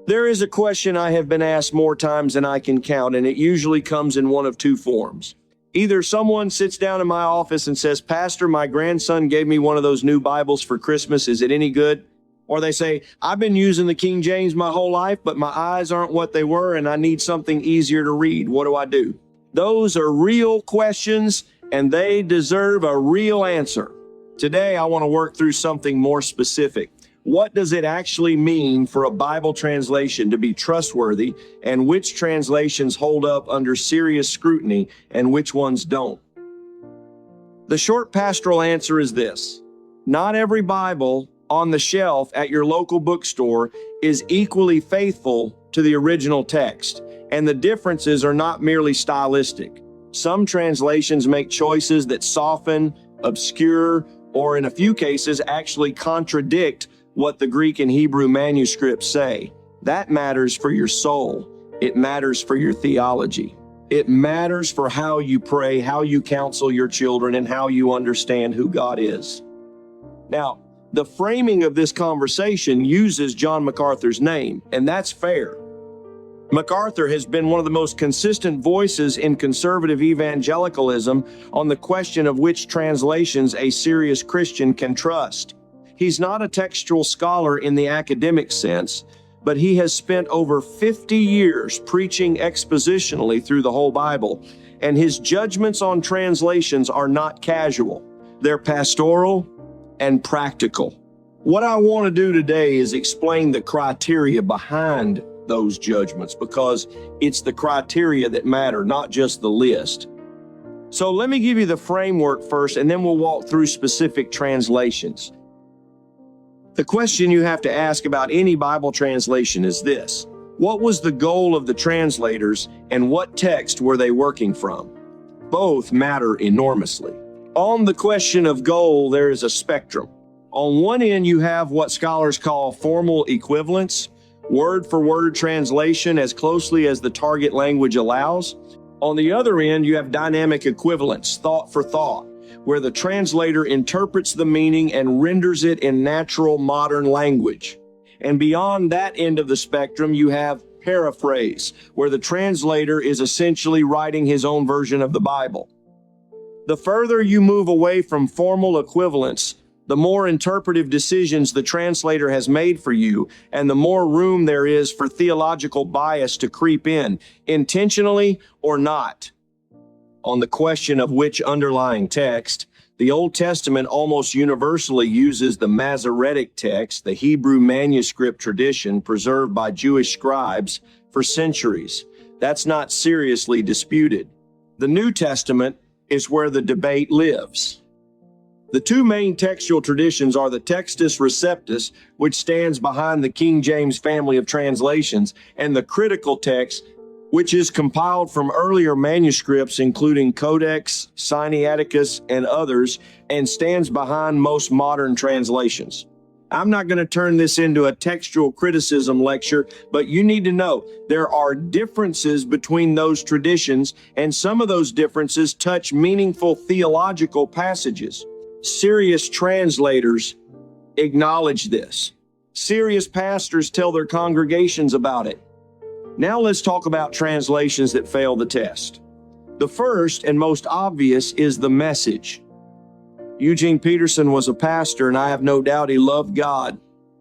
There is a question I have been asked more times than I can count, and it usually comes in one of two forms. Either someone sits down in my office and says, "Pastor, my grandson gave me one of those new Bibles for Christmas. Is it any good?" Or they say, "I've been using the King James my whole life, but my eyes aren't what they were, and I need something easier to read. What do I do?" Those are real questions, and they deserve a real answer. Today, I want to work through something more specific. What does it actually mean for a Bible translation to be trustworthy, and which translations hold up under serious scrutiny and which ones don't? The short pastoral answer is this: not every Bible on the shelf at your local bookstore is equally faithful to the original text, and the differences are not merely stylistic. Some translations make choices that soften, obscure, or in a few cases actually contradict what the Greek and Hebrew manuscripts say. That matters for your soul. It matters for your theology. It matters for how you pray, how you counsel your children, and how you understand who God is. Now, the framing of this conversation uses John MacArthur's name, and that's fair. MacArthur has been one of the most consistent voices in conservative evangelicalism on the question of which translations a serious Christian can trust. He's not a textual scholar in the academic sense, but he has spent over 50 years preaching expositionally through the whole Bible, and his judgments on translations are not casual. They're pastoral and practical. What I want to do today is explain the criteria behind those judgments, because it's the criteria that matter, not just the list. So let me give you the framework first, and then we'll walk through specific translations. The question you have to ask about any Bible translation is this: what was the goal of the translators, and what text were they working from? Both matter enormously. On the question of goal, there is a spectrum. On one end, you have what scholars call formal equivalence, word-for-word translation as closely as the target language allows. On the other end, you have dynamic equivalence, thought for thought, where the translator interprets the meaning and renders it in natural modern language. And beyond that end of the spectrum, you have paraphrase, where the translator is essentially writing his own version of the Bible. The further you move away from formal equivalence, the more interpretive decisions the translator has made for you, and the more room there is for theological bias to creep in, intentionally or not. On the question of which underlying text, the Old Testament almost universally uses the Masoretic text, the Hebrew manuscript tradition preserved by Jewish scribes for centuries. That's not seriously disputed. The New Testament is where the debate lives. The two main textual traditions are the Textus Receptus, which stands behind the King James family of translations, and the critical text, which is compiled from earlier manuscripts including Codex Sinaiticus and others, and stands behind most modern translations. I'm not going to turn this into a textual criticism lecture, but you need to know there are differences between those traditions, and some of those differences touch meaningful theological passages. Serious translators acknowledge this. Serious pastors tell their congregations about it. Now let's talk about translations that fail the test. The first and most obvious is the message. Eugene Peterson was a pastor, and I have no doubt he loved God,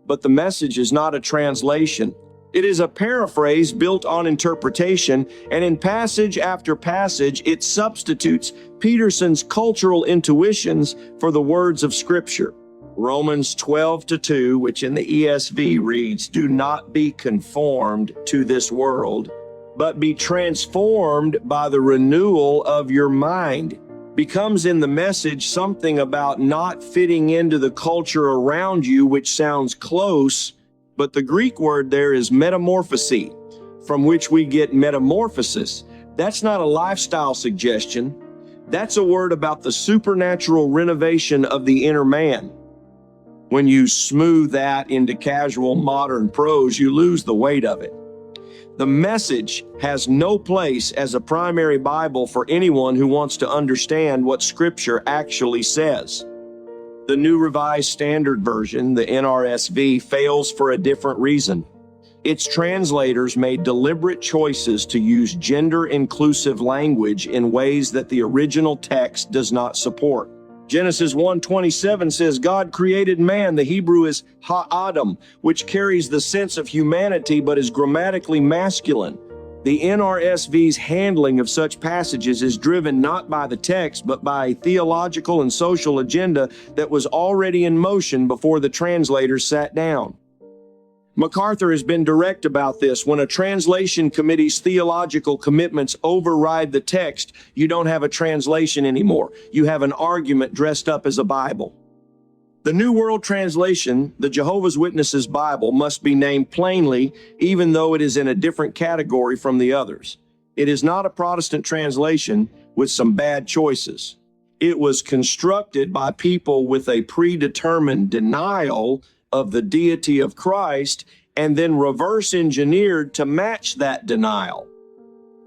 but the message is not a translation. It is a paraphrase built on interpretation, and in passage after passage, it substitutes Peterson's cultural intuitions for the words of Scripture. Romans 12:2, which in the ESV reads, "Do not be conformed to this world, but be transformed by the renewal of your mind," becomes in the message something about not fitting into the culture around you, which sounds close, but the Greek word there is metamorphose, from which we get metamorphosis. That's not a lifestyle suggestion. That's a word about the supernatural renovation of the inner man. When you smooth that into casual modern prose, you lose the weight of it. The message has no place as a primary Bible for anyone who wants to understand what Scripture actually says. The New Revised Standard Version, the NRSV, fails for a different reason. Its translators made deliberate choices to use gender-inclusive language in ways that the original text does not support. Genesis 1:27 says, God created man. The Hebrew is ha-adam, which carries the sense of humanity but is grammatically masculine. The NRSV's handling of such passages is driven not by the text, but by a theological and social agenda that was already in motion before the translators sat down. MacArthur has been direct about this. When a translation committee's theological commitments override the text, you don't have a translation anymore. You have an argument dressed up as a Bible. The New World Translation, the Jehovah's Witnesses Bible, must be named plainly, even though it is in a different category from the others. It is not a Protestant translation with some bad choices. It was constructed by people with a predetermined denial of the deity of Christ and then reverse engineered to match that denial.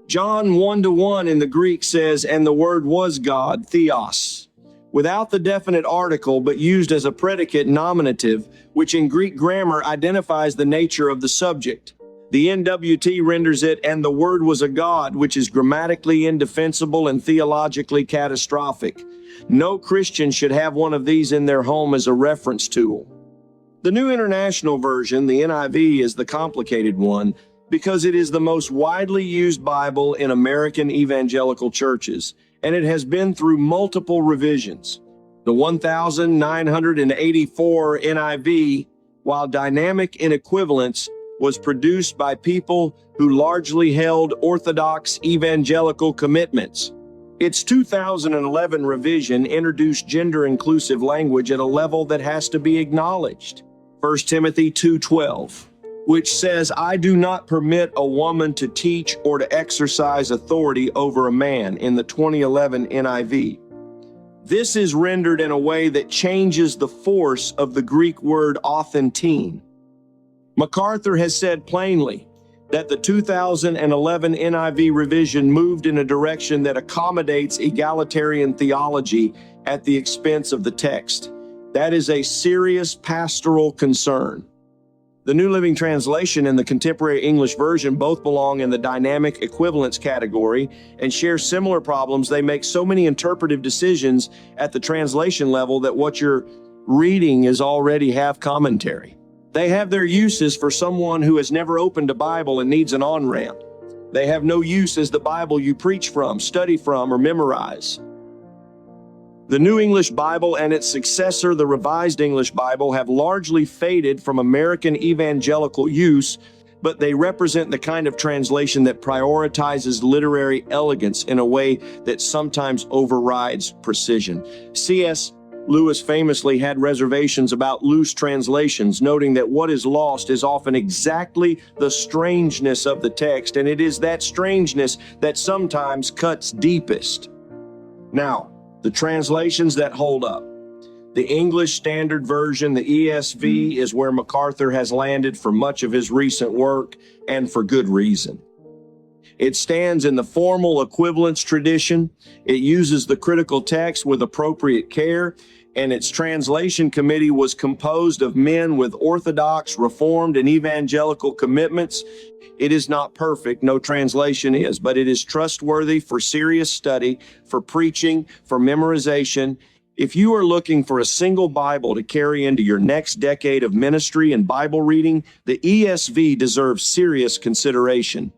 John 1:1 in the Greek says, and the Word was God, theos, without the definite article but used as a predicate nominative, which in Greek grammar identifies the nature of the subject. The NWT renders it, and the Word was a God, which is grammatically indefensible and theologically catastrophic. No Christian should have one of these in their home as a reference tool. The New International Version, the NIV, is the complicated one because it is the most widely used Bible in American evangelical churches, and it has been through multiple revisions. The 1984 NIV, while dynamic in equivalence, was produced by people who largely held Orthodox evangelical commitments. Its 2011 revision introduced gender-inclusive language at a level that has to be acknowledged. 1 Timothy 2:12, which says, I do not permit a woman to teach or to exercise authority over a man, in the 2011 NIV. This is rendered in a way that changes the force of the Greek word authentine. MacArthur has said plainly that the 2011 NIV revision moved in a direction that accommodates egalitarian theology at the expense of the text. That is a serious pastoral concern. The New Living Translation and the Contemporary English Version both belong in the dynamic equivalence category and share similar problems. They make so many interpretive decisions at the translation level that what you're reading is already half commentary. They have their uses for someone who has never opened a Bible and needs an on-ramp. They have no use as the Bible you preach from, study from, or memorize. The New English Bible and its successor, the Revised English Bible, have largely faded from American evangelical use, but they represent the kind of translation that prioritizes literary elegance in a way that sometimes overrides precision. C.S. Lewis famously had reservations about loose translations, noting that what is lost is often exactly the strangeness of the text, and it is that strangeness that sometimes cuts deepest. Now, the translations that hold up. The English Standard Version, the ESV, is where MacArthur has landed for much of his recent work, and for good reason. It stands in the formal equivalence tradition. It uses the critical text with appropriate care, and its translation committee was composed of men with Orthodox, Reformed, and evangelical commitments. It is not perfect, no translation is, but it is trustworthy for serious study, for preaching, for memorization. If you are looking for a single Bible to carry into your next decade of ministry and Bible reading, the ESV deserves serious consideration.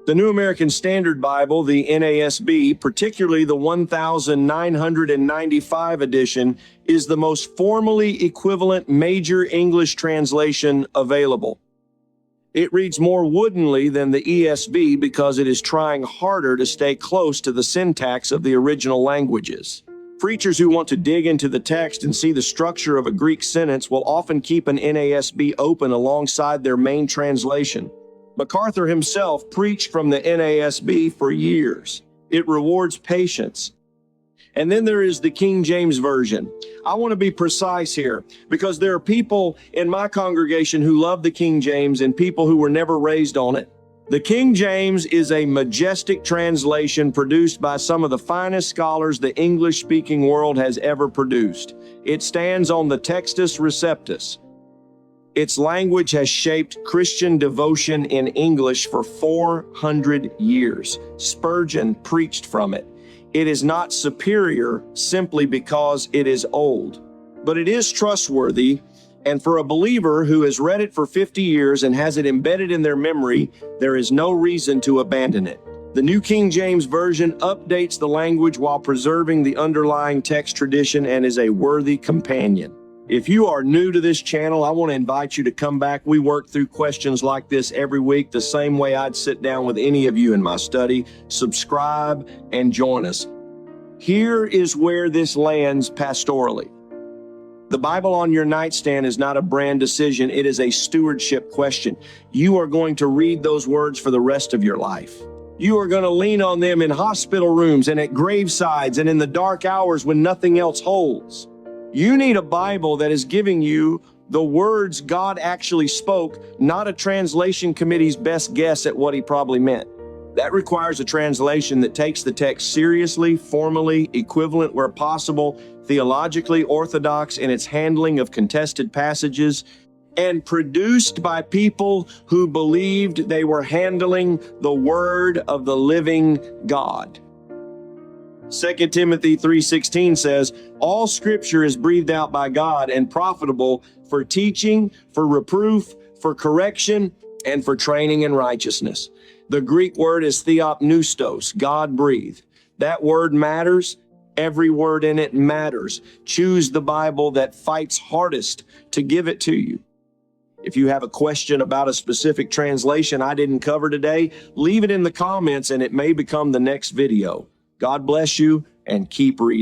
The New American Standard Bible, the NASB, particularly the 1995 edition, is the most formally equivalent major English translation available. It reads more woodenly than the ESV because it is trying harder to stay close to the syntax of the original languages. Preachers who want to dig into the text and see the structure of a Greek sentence will often keep an NASB open alongside their main translation. MacArthur himself preached from the NASB for years. It rewards patience. And then there is the King James Version. I want to be precise here because there are people in my congregation who love the King James and people who were never raised on it. The King James is a majestic translation produced by some of the finest scholars the English-speaking world has ever produced. It stands on the Textus Receptus. Its language has shaped Christian devotion in English for 400 years. Spurgeon preached from it. It is not superior simply because it is old, but it is trustworthy, and for a believer who has read it for 50 years and has it embedded in their memory, there is no reason to abandon it. The New King James Version updates the language while preserving the underlying text tradition and is a worthy companion. If you are new to this channel, I want to invite you to come back. We work through questions like this every week, the same way I'd sit down with any of you in my study. Subscribe and join us. Here is where this lands pastorally. The Bible on your nightstand is not a brand decision. It is a stewardship question. You are going to read those words for the rest of your life. You are going to lean on them in hospital rooms and at gravesides and in the dark hours when nothing else holds. You need a Bible that is giving you the words God actually spoke, not a translation committee's best guess at what he probably meant. That requires a translation that takes the text seriously, formally, equivalent where possible, theologically orthodox in its handling of contested passages, and produced by people who believed they were handling the word of the living God. 2 Timothy 3:16 says, all scripture is breathed out by God and profitable for teaching, for reproof, for correction, and for training in righteousness. The Greek word is theopneustos, God-breathed. That word matters. Every word in it matters. Choose the Bible that fights hardest to give it to you. If you have a question about a specific translation I didn't cover today, leave it in the comments and it may become the next video. God bless you and keep reading.